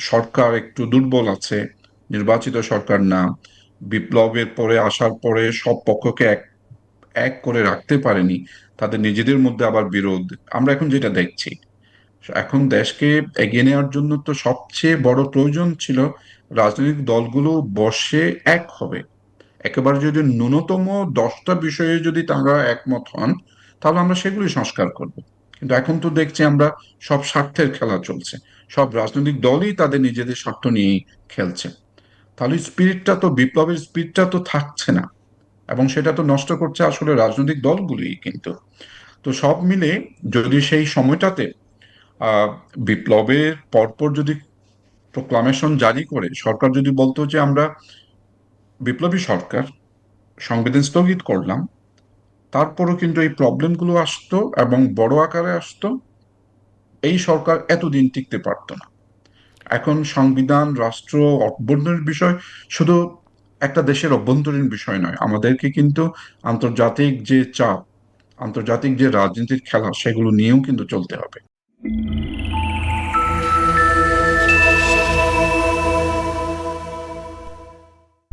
সরকার একটু দুর্বল আছে, নির্বাচিত সরকার না, বিপ্লবের পরে আসার পরে সব পক্ষকে এক এক করে রাখতে পারেনি, তাদের নিজেদের মধ্যে আবার বিরোধ আমরা এখন যেটা দেখছি। এখন দেশকে এগিয়ে নেওয়ার জন্য তো সবচেয়ে বড় প্রয়োজন ছিল রাজনৈতিক দলগুলো বসে এক হবে। একেবারে যদি ন্যূনতম 10টা বিষয়ে যদি তারা একমত হন, তাহলে আমরা সেগুলি সংস্কার করব। কিন্তু এখন তো দেখছি আমরা সব স্বার্থের খেলা চলছে, সব রাজনৈতিক দলই তাদের নিজেদের স্বার্থ নিয়েই খেলছে। তাহলে স্পিরিটটা তো, বিপ্লবের স্পিরিটটা তো থাকছে না, এবং সেটা তো নষ্ট করছে আসলে রাজনৈতিক দলগুলোই কিন্তু। তো সব মিলে যদি সেই সময়টাতে আহ বিপ্লবের পরপর যদি প্রোক্লামেশন জারি করে সরকার যদি বলতো যে আমরা বিপ্লবী সরকার, সংবিধান স্থগিত করলাম, তারপরও কিন্তু এই প্রবলেমগুলো আসতো এবং বড় আকারে আসতো, এই সরকার এতদিন টিকতে পারতো না। এখন সংবিধান, রাষ্ট্র, অভ্যন্তরীণ বিষয় শুধু একটা দেশের অভ্যন্তরীণ বিষয় নয়, আমাদেরকে কিন্তু আন্তর্জাতিক যে চাপ, আন্তর্জাতিক যে রাজনীতির খেলা, সেগুলো নিয়েও কিন্তু চলতে হবে।